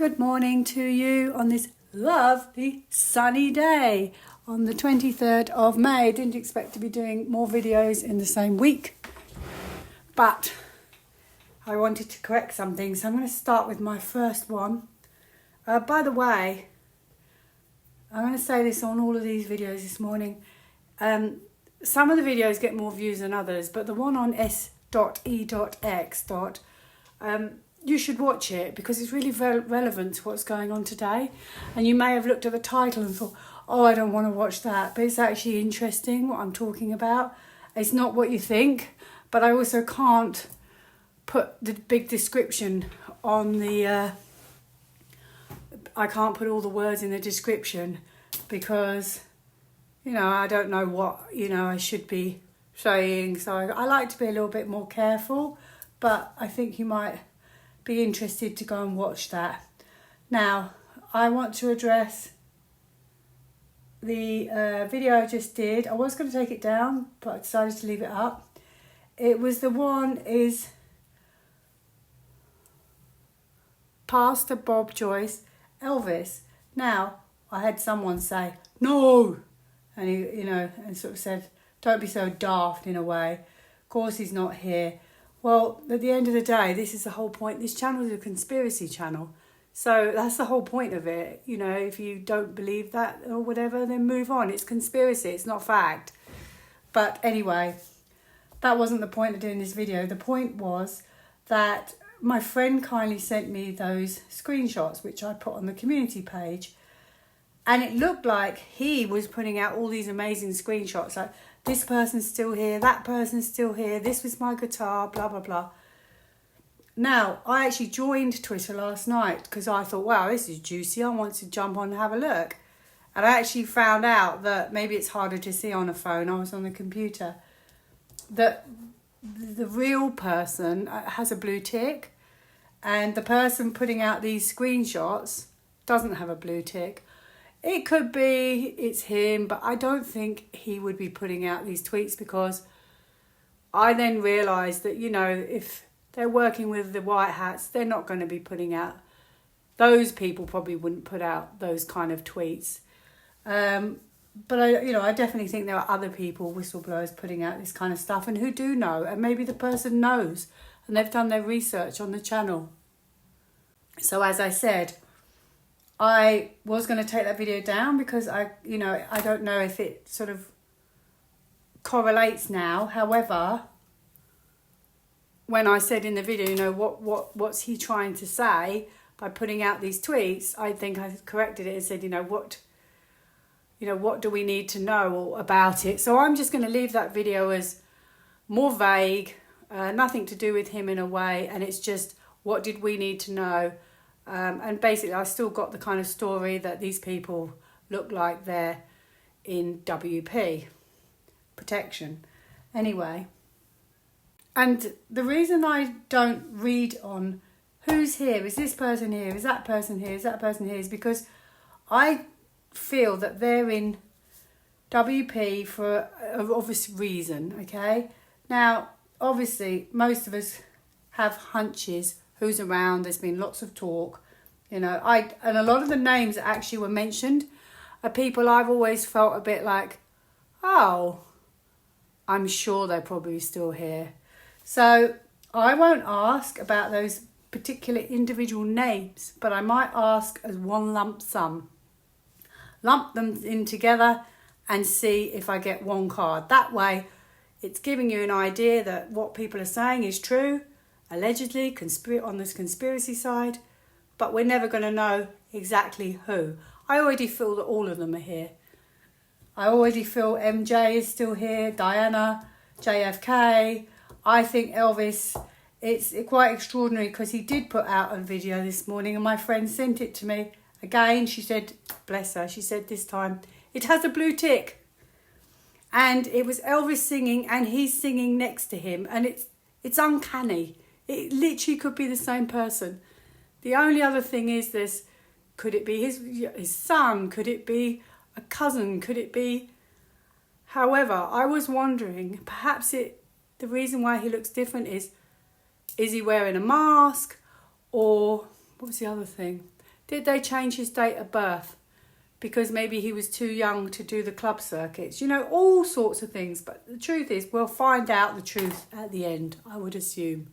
Good morning to you on this lovely sunny day on the 23rd of May. Didn't expect to be doing more videos in the same week, but I wanted to correct something, so I'm going to start with my first one. By the way, I'm going to say this on all of these videos this morning. Some of the videos get more views than others, but the one on S.E.X. You should watch it because it's really relevant to what's going on today. And you may have looked at the title and thought, oh, I don't want to watch that. But it's actually interesting what I'm talking about. It's not what you think, but I also can't put the big description on the... I can't put all the words in the description because, I don't know what, I should be saying. So I like to be a little bit more careful, but I think you might be interested to go and watch that. Now, I want to address the video I just did. I was going to take it down, but I decided to leave it up. It was the one is Pastor Bob Joyce Elvis. Now, I had someone say, no, and he, and sort of said, don't be so daft in a way. Of course he's not here. Well, at the end of the day, this is the whole point. This channel is a conspiracy channel. So that's the whole point of it. If you don't believe that or whatever, then move on. It's conspiracy. It's not fact. But anyway, that wasn't the point of doing this video. The point was that my friend kindly sent me those screenshots, which I put on the community page. And it looked like he was putting out all these amazing screenshots. Like, this person's still here, that person's still here, this was my guitar, blah, blah, blah. Now, I actually joined Twitter last night because I thought, wow, this is juicy. I want to jump on and have a look. And I actually found out that maybe it's harder to see on a phone. I was on the computer. That the real person has a blue tick and the person putting out these screenshots doesn't have a blue tick. It could be it's him, but I don't think he would be putting out these tweets because I then realised that, if they're working with the white hats, they're not going to be putting out, those people probably wouldn't put out those kind of tweets. But I definitely think there are other people, whistleblowers, putting out this kind of stuff and who do know, and maybe the person knows and they've done their research on the channel. So as I said, I was going to take that video down because I don't know if it sort of correlates now. However, when I said in the video, what's he trying to say by putting out these tweets, I think I corrected it and said, what do we need to know about it? So I'm just going to leave that video as more vague, nothing to do with him in a way, and it's just what did we need to know. And basically, I still got the kind of story that these people look like they're in WP protection. Anyway, and the reason I don't read on who's here, is this person here, is that person here, is that person here, is because I feel that they're in WP for an obvious reason, okay? Now, obviously, most of us have hunches who's around. There's been lots of talk, and a lot of the names that actually were mentioned are people I've always felt a bit like, oh, I'm sure they're probably still here. So I won't ask about those particular individual names, but I might ask as one lump sum. Lump them in together and see if I get one card. That way, it's giving you an idea that what people are saying is true, allegedly, on this conspiracy side, but we're never going to know exactly who. I already feel that all of them are here. I already feel MJ is still here, Diana, JFK. I think Elvis, it's quite extraordinary because he did put out a video this morning and my friend sent it to me. Again, she said, bless her, she said this time, it has a blue tick. And it was Elvis singing and he's singing next to him, and it's uncanny. It literally could be the same person. The only other thing is this, could it be his son? Could it be a cousin? Could it be... However, I was wondering, perhaps the reason why he looks different is he wearing a mask? Or what was the other thing? Did they change his date of birth? Because maybe he was too young to do the club circuits. You know, all sorts of things. But the truth is, we'll find out the truth at the end, I would assume.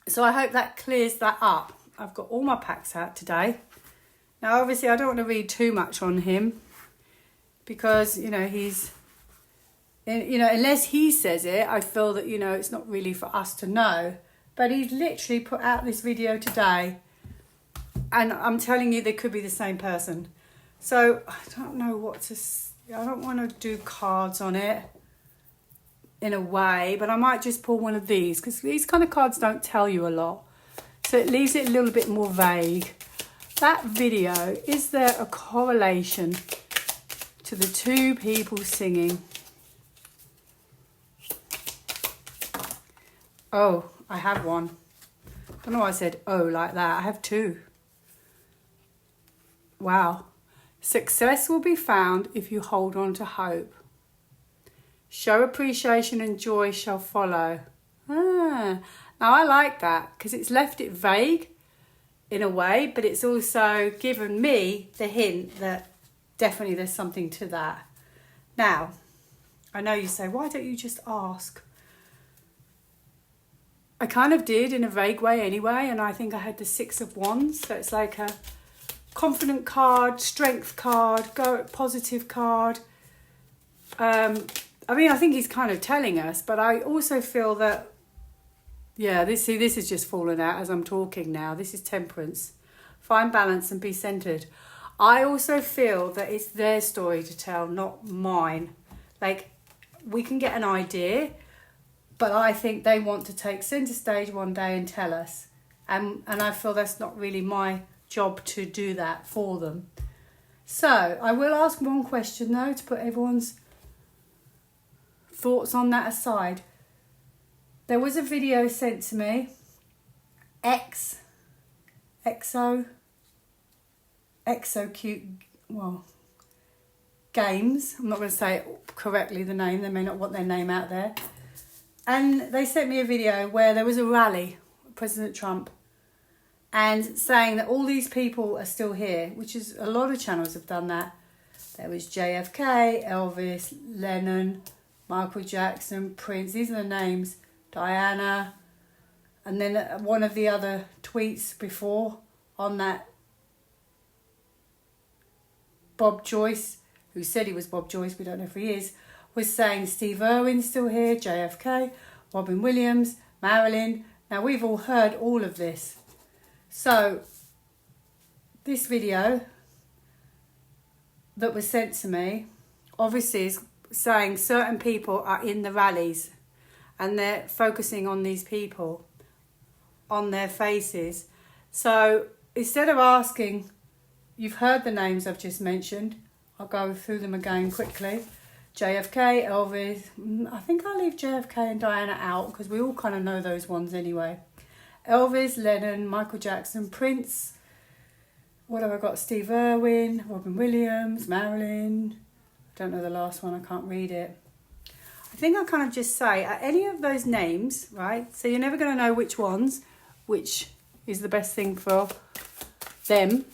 So I hope that clears that up. I've got all my packs out today. Now, obviously, I don't want to read too much on him. Because, you know, he's... You know, unless he says it, I feel that, you know, it's not really for us to know. But he's literally put out this video today. And I'm telling you, they could be the same person. So, I don't know what to... I don't want to do cards on it in a way, but I might just pull one of these, because these kind of cards don't tell you a lot. So it leaves it a little bit more vague. That video, is there a correlation to the two people singing? Oh, I have one. I don't know why I said oh like that. I have two. Wow. Success will be found if you hold on to hope. Show appreciation and joy shall follow. Now I like that because it's left it vague in a way, but it's also given me the hint that definitely there's something to that. Now, I know you say, why don't you just ask? I kind of did in a vague way anyway, and I think I had the Six of Wands, so it's like a confident card, strength card, positive card. I mean, I think he's kind of telling us, but I also feel that, yeah, this is just falling out as I'm talking now. This is Temperance. Find balance and be centered. I also feel that it's their story to tell, not mine. Like, we can get an idea, but I think they want to take centre stage one day and tell us. And I feel that's not really my job to do that for them. So I will ask one question though, to put everyone's thoughts on that aside. There was a video sent to me, exo cute, well, games. I'm not going to say it correctly, the name. They may not want their name out there. And they sent me a video where there was a rally, President Trump, and saying that all these people are still here, which is a lot of channels have done that. There was JFK, Elvis, Lennon, Michael Jackson, Prince. These are the names. Diana. And then one of the other tweets before on that, Bob Joyce, who said he was Bob Joyce, we don't know if he is, was saying Steve Irwin's still here, JFK, Robin Williams, Marilyn. Now, we've all heard all of this. So, this video that was sent to me, obviously is saying certain people are in the rallies and they're focusing on these people, on their faces. So, instead of asking, you've heard the names I've just mentioned. I'll go through them again quickly. JFK, Elvis. I think I'll leave JFK and Diana out because we all kind of know those ones anyway. Elvis, Lennon, Michael Jackson, Prince. What have I got? Steve Irwin, Robin Williams, Marilyn. I don't know the last one. I can't read it. I think I'll kind of just say any of those names, right? So you're never going to know which ones, which is the best thing for them.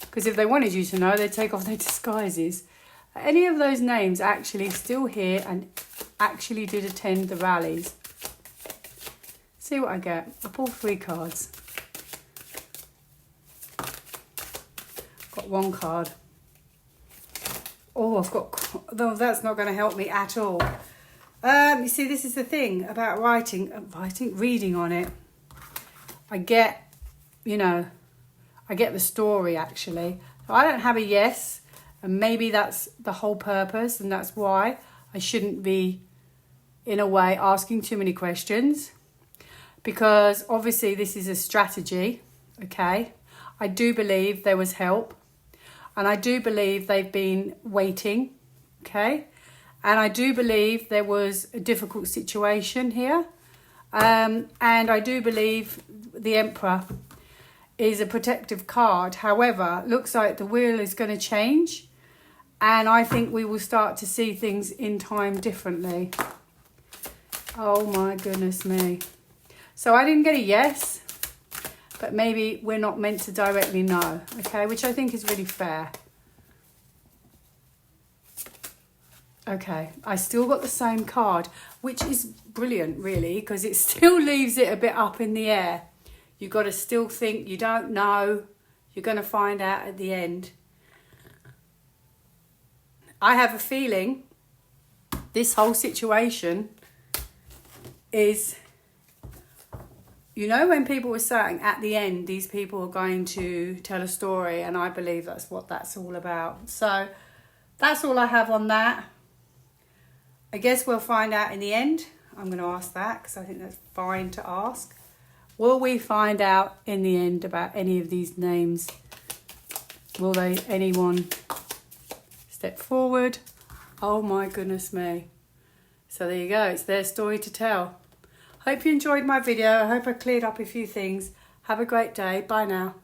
Because if they wanted you to know, they'd take off their disguises. Any of those names actually still here and actually did attend the rallies. See what I get. I pull 3 cards. Got 1 card. Oh, I've got... No, that's not going to help me at all. You see, this is the thing about reading on it. I get, you know... I get the story, actually. So I don't have a yes, and maybe that's the whole purpose, and that's why I shouldn't be, in a way, asking too many questions, because obviously this is a strategy, okay? I do believe there was help, and I do believe they've been waiting, okay? And I do believe there was a difficult situation here, and I do believe the Emperor is a protective card. However, looks like the wheel is going to change, and I think we will start to see things in time differently. Oh my goodness me. So I didn't get a yes. but maybe we're not meant to directly know, okay? Which I think is really fair. Okay, I still got the same card, which is brilliant, really, because it still leaves it a bit up in the air. You've got to still think, you don't know, you're going to find out at the end. I have a feeling this whole situation is, you know, when people were saying at the end, these people are going to tell a story, and I believe that's what that's all about. So that's all I have on that. I guess we'll find out in the end. I'm going to ask that because I think that's fine to ask. Will we find out in the end about any of these names? Will anyone step forward? Oh my goodness me. So there you go. It's their story to tell. Hope you enjoyed my video. I hope I cleared up a few things. Have a great day. Bye now.